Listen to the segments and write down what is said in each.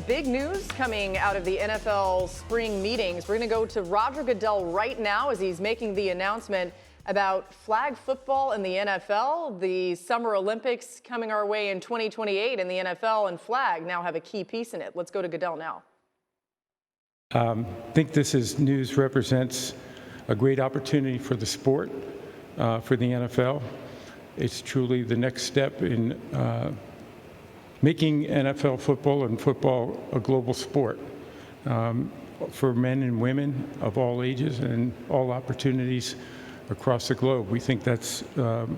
Big news coming out of the NFL spring meetings. We're going to go to Roger Goodell right now as he's making the announcement about flag football in the NFL. The Summer Olympics coming our way in 2028, and the NFL and flag now have a key piece in it. Let's go to Goodell now. I think this news represents a great opportunity for the sport, for the NFL. It's truly the next step in making NFL football and football a global sport for men and women of all ages and all opportunities across the globe. We think that's the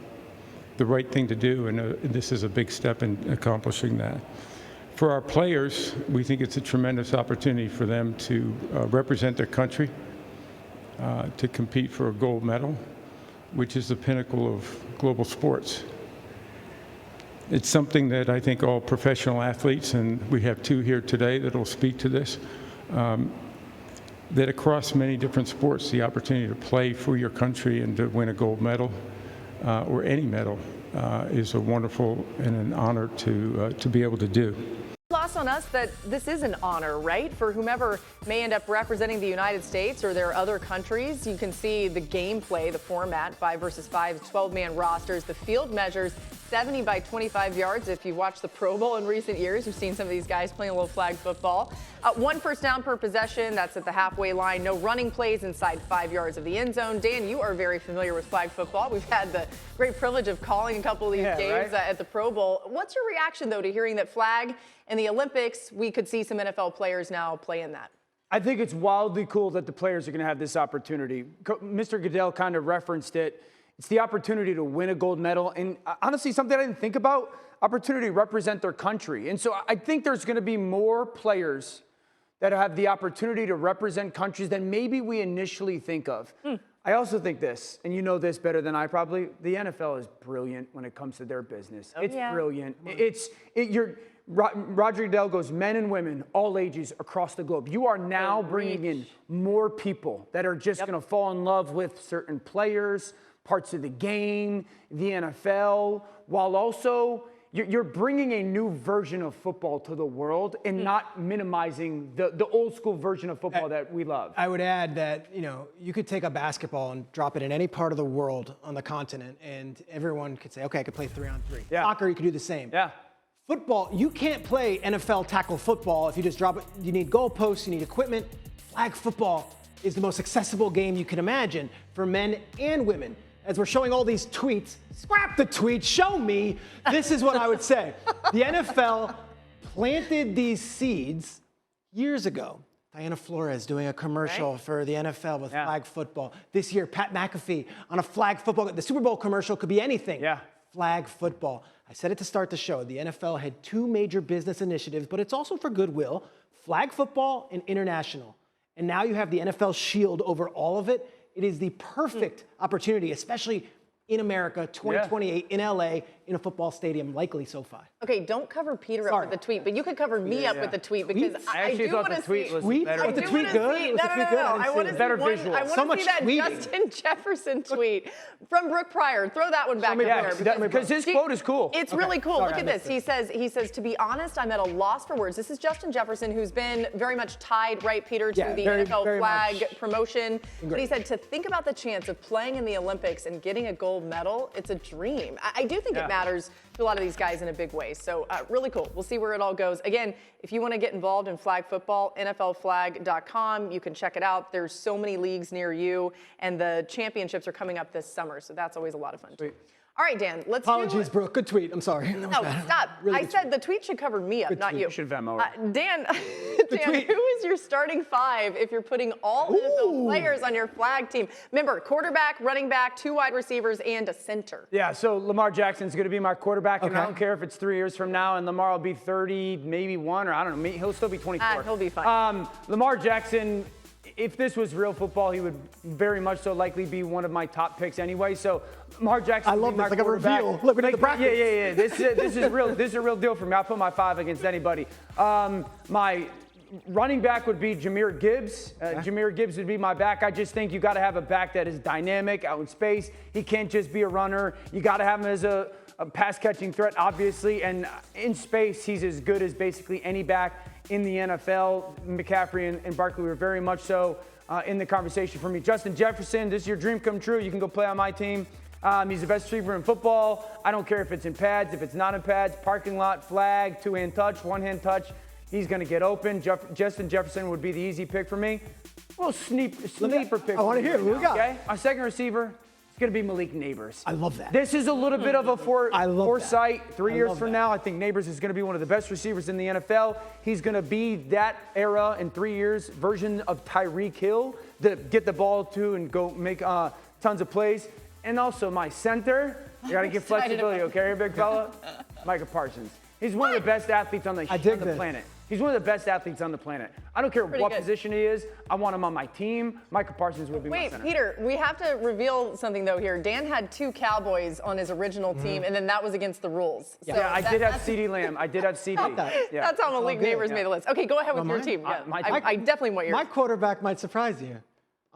right thing to do, and this is a big step in accomplishing that. For our players, we think it's a tremendous opportunity for them to represent their country, to compete for a gold medal, which is the pinnacle of global sports. It's something that I think all professional athletes, and we have two here today that will speak to this, that across many different sports, the opportunity to play for your country and to win a gold medal or any medal is a wonderful and an honor to be able to do. Lost on us that this is an honor, right? For whomever may end up representing the United States or their other countries. You can see the gameplay, the format, 5 versus 5, 12-man rosters. The field measures 70 by 25 yards. If you watch the Pro Bowl in recent years, you've seen some of these guys playing a little flag football. 1 first down per possession. That's at the halfway line. No running plays inside 5 yards of the end zone. Dan, you are very familiar with flag football. We've had the great privilege of calling a couple of these games at the Pro Bowl. What's your reaction, though, to hearing that flag in the Olympics, we could see some NFL players now play in that? I think it's wildly cool that the players are going to have this opportunity. Mr. Goodell kind of referenced it. It's the opportunity to win a gold medal. And honestly, something I didn't think about, opportunity to represent their country. And so I think there's going to be more players that have the opportunity to represent countries than maybe we initially think of. I also think this, and you know this better than I probably, the NFL is brilliant when it comes to their business. It's brilliant. Roger Goodell goes men and women, all ages across the globe. You are now bringing in more people that are just going to fall in love with certain players, parts of the game, the NFL, while also you're bringing a new version of football to the world and not minimizing the old school version of football that we love. I would add that, you could take a basketball and drop it in any part of the world on the continent, and everyone could say, okay, I could play 3-on-3. Yeah. Soccer, you could do the same. Yeah. Football, you can't play NFL tackle football if you just drop it. You need goalposts, you need equipment. Flag football is the most accessible game you can imagine for men and women. As we're showing all these tweets, scrap the tweets, show me. This is what I would say. The NFL planted these seeds years ago. Diana Flores doing a commercial for the NFL with flag football. This year, Pat McAfee on a flag football. The Super Bowl commercial could be anything. Yeah. Flag football. I said it to start the show. The NFL had 2 major business initiatives, but it's also for goodwill, flag football and international. And now you have the NFL shield over all of it. It is the perfect opportunity, especially in America, 2028, in LA, in a football stadium, likely SoFi. Okay, don't cover Peter up with the tweet, but you could cover me up with the tweet because I do want to see. Was the tweet good? No. I want to see better visual. I want to see that Justin Jefferson tweet from Brooke Pryor. Throw that one back up there because his quote is cool. It's really cool. Look at this. He says, to be honest, I'm at a loss for words. This is Justin Jefferson, who's been very much tied, right, Peter, to the NFL flag promotion. But he said to think about the chance of playing in the Olympics and getting a gold medal, it's a dream. I do think it matters to a lot of these guys in a big way. So really cool. We'll see where it all goes. Again, if you want to get involved in flag football, NFLflag.com. You can check it out. There's so many leagues near you, and the championships are coming up this summer. So that's always a lot of fun. Sweet. All right, Dan, let's Apologies, Brooke. Good tweet. I'm sorry. No, stop. Really I said the tweet should cover me up, not you. You should Venmo it. Dan, who is your starting 5 if you're putting all NFL players on your flag team? Remember, quarterback, running back, 2 wide receivers, and a center. Yeah, so Lamar Jackson's going to be my quarterback, and I don't care if it's 3 years from now, and Lamar will be 30, maybe 1, or I don't know. He'll still be 24. He'll be fine. Lamar Jackson, if this was real football, he would very much so likely be one of my top picks anyway. So Lamar Jackson. I love this, like a reveal. Look, we did the bracket. Yeah. This is real. This is a real deal for me. I'll put my 5 against anybody. My running back would be Jahmyr Gibbs. Jahmyr Gibbs would be my back. I just think you got to have a back that is dynamic out in space. He can't just be a runner. You got to have him as a pass catching threat, obviously. And in space, he's as good as basically any back in the NFL. McCaffrey and Barkley were very much so in the conversation for me. Justin Jefferson, this is your dream come true. You can go play on my team. He's the best receiver in football. I don't care if it's in pads, if it's not in pads, parking lot, flag, two-hand touch, one-hand touch. He's going to get open. Justin Jefferson would be the easy pick for me. A little sleeper pick. I want to hear who we got. Okay? Our second receiver is going to be Malik Neighbors. I love that. This is a little bit of a foresight. 3 years from now, I think Neighbors is going to be one of the best receivers in the NFL. He's going to be that era in 3 years version of Tyreek Hill that get the ball to and go make tons of plays. And also my center, you got to get flexibility, okay, big fella? Micah Parsons. He's one of the best athletes on the planet. He's one of the best athletes on the planet. I don't care what position he is. I want him on my team. Micah Parsons would be my center. Wait, Peter, we have to reveal something, though, here. Dan had 2 Cowboys on his original team, and then that was against the rules. Yeah, so I did have CeeDee Lamb. I did have CeeDee. Yeah. That's how Malik Neighbors made the list. Okay, go ahead with your team. Yeah. I definitely want yours. My quarterback might surprise you.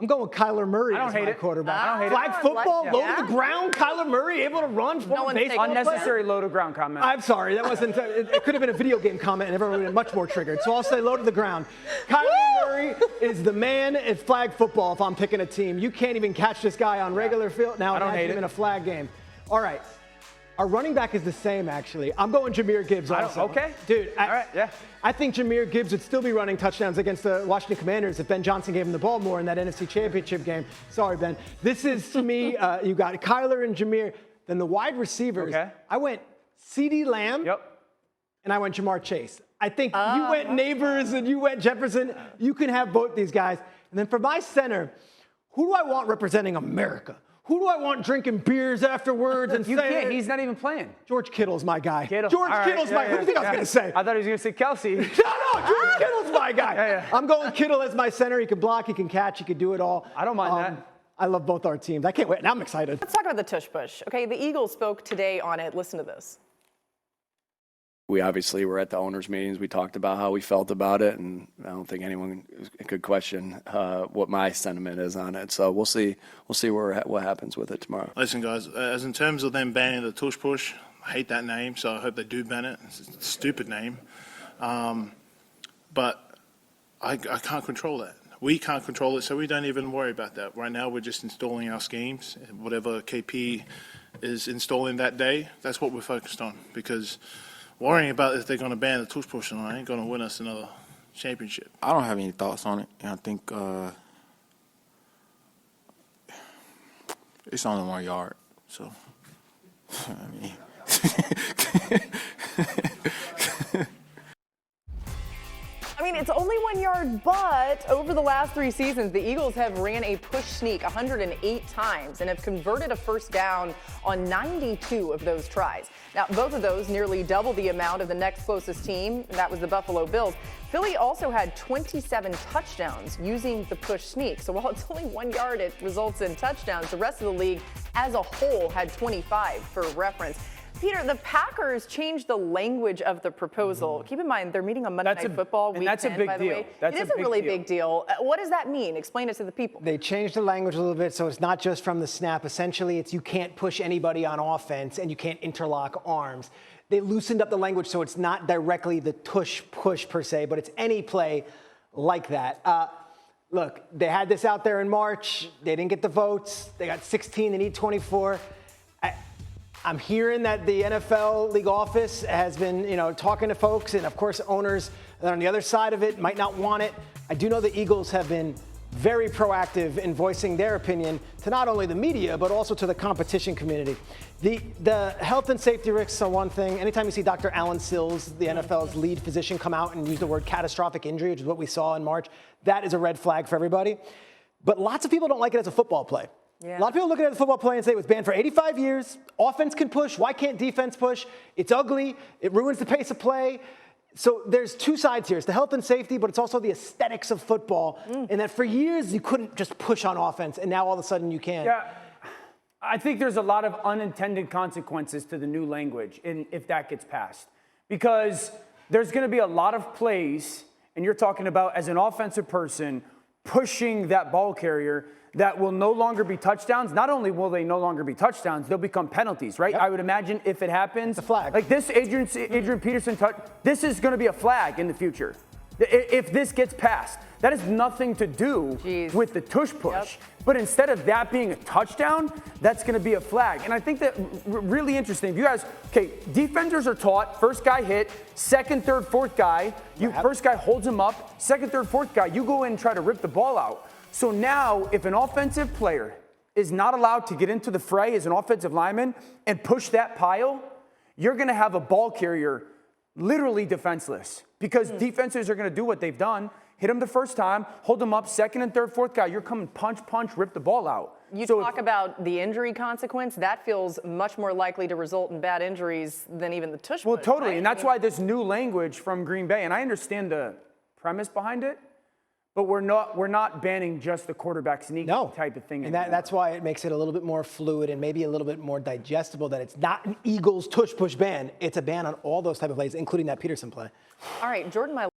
I'm going with Kyler Murray as my quarterback. I don't hate Flag football, low to the ground, Kyler Murray able to run. Unnecessary low to ground comment. I'm sorry, that wasn't. It could have been a video game comment, and everyone would have been much more triggered. So I'll say low to the ground. Kyler Murray is the man at flag football. If I'm picking a team, you can't even catch this guy on regular field. Now imagine him in a flag game. All right. Our running back is the same, actually. I'm going Jahmyr Gibbs also. Okay. Dude, all right, yeah. I think Jahmyr Gibbs would still be running touchdowns against the Washington Commanders if Ben Johnson gave him the ball more in that NFC Championship game. Sorry, Ben. This is, to me, you got Kyler and Jahmyr. Then the wide receivers, I went CeeDee Lamb, and I went Jamar Chase. I think you went Neighbors and you went Jefferson. You can have both these guys. And then for my center, who do I want representing America? Who do I want drinking beers afterwards and saying? He's not even playing. George Kittle's my guy. Kittle. George Kittle's my guy. Who do you think I was going to say? I thought he was going to say Kelsey. No, George Kittle's my guy. I'm going Kittle as my center. He can block, he can catch, he can do it all. I don't mind that. I love both our teams. I can't wait. Now I'm excited. Let's talk about the tush push. Okay, the Eagles spoke today on it. Listen to this. We obviously were at the owners' meetings. We talked about how we felt about it, and I don't think anyone could question what my sentiment is on it. So we'll see. We'll see what happens with it tomorrow. Listen, guys, as in terms of them banning the tush push, I hate that name, so I hope they do ban it. It's a stupid name. But I can't control that. We can't control it, so we don't even worry about that. Right now, we're just installing our schemes. Whatever KP is installing that day, that's what we're focused on, because worrying about if they're going to ban the tush push or not ain't going to win us another championship. I don't have any thoughts on it. And I think it's only 1 yard. So, I mean. I mean, it's only 1 yard, but over the last 3 seasons, the Eagles have ran a push sneak 108 times and have converted a first down on 92 of those tries. Now, both of those nearly double the amount of the next closest team, and that was the Buffalo Bills. Philly also had 27 touchdowns using the push sneak. So while it's only 1 yard, it results in touchdowns. The rest of the league as a whole had 25 for reference. Peter, the Packers changed the language of the proposal. Keep in mind, they're meeting on Monday Night Football week 10, that's a big by the deal. way. That's it is a really big deal. What does that mean? Explain it to the people. They changed the language a little bit, so it's not just from the snap. Essentially, it's you can't push anybody on offense and you can't interlock arms. They loosened up the language so it's not directly the tush push per se, but it's any play like that. Look, they had this out there in March. They didn't get the votes. They got 16. They need 24. I'm hearing that the NFL league office has been, talking to folks, and of course, owners that are on the other side of it might not want it. I do know the Eagles have been very proactive in voicing their opinion to not only the media, but also to the competition community. The health and safety risks are one thing. Anytime you see Dr. Alan Sills, the NFL's lead physician, come out and use the word catastrophic injury, which is what we saw in March, that is a red flag for everybody. But lots of people don't like it as a football play. Yeah. A lot of people look at the football play and say it was banned for 85 years. Offense can push. Why can't defense push? It's ugly. It ruins the pace of play. So there's two sides here. It's the health and safety, but it's also the aesthetics of football. And that for years you couldn't just push on offense, and now all of a sudden you can. Yeah, I think there's a lot of unintended consequences to the new language if that gets passed. Because there's going to be a lot of plays, and you're talking about as an offensive person pushing that ball carrier that will no longer be touchdowns. Not only will they no longer be touchdowns, they'll become penalties, right? Yep. I would imagine if it happens, it's a flag. Like this Adrian Peterson touch, this is going to be a flag in the future. If this gets passed, that has nothing to do with the tush push. Yep. But instead of that being a touchdown, that's going to be a flag. And I think that really interesting. If you guys, defenders are taught first guy hit, second, third, fourth guy. First guy holds him up, second, third, fourth guy. You go in and try to rip the ball out. So now, if an offensive player is not allowed to get into the fray as an offensive lineman and push that pile, you're going to have a ball carrier literally defenseless because defenses are going to do what they've done. Hit him the first time, hold him up, second and third, fourth guy, you're coming punch, rip the ball out. You talk about the injury consequence, that feels much more likely to result in bad injuries than even the tush push. Well, totally, right? and that's why this new language from Green Bay, and I understand the premise behind it, but we're not banning just the quarterback sneak type of thing. And that's why it makes it a little bit more fluid and maybe a little bit more digestible, that it's not an Eagles tush push ban. It's a ban on all those type of plays, including that Peterson play. All right, Jordan, my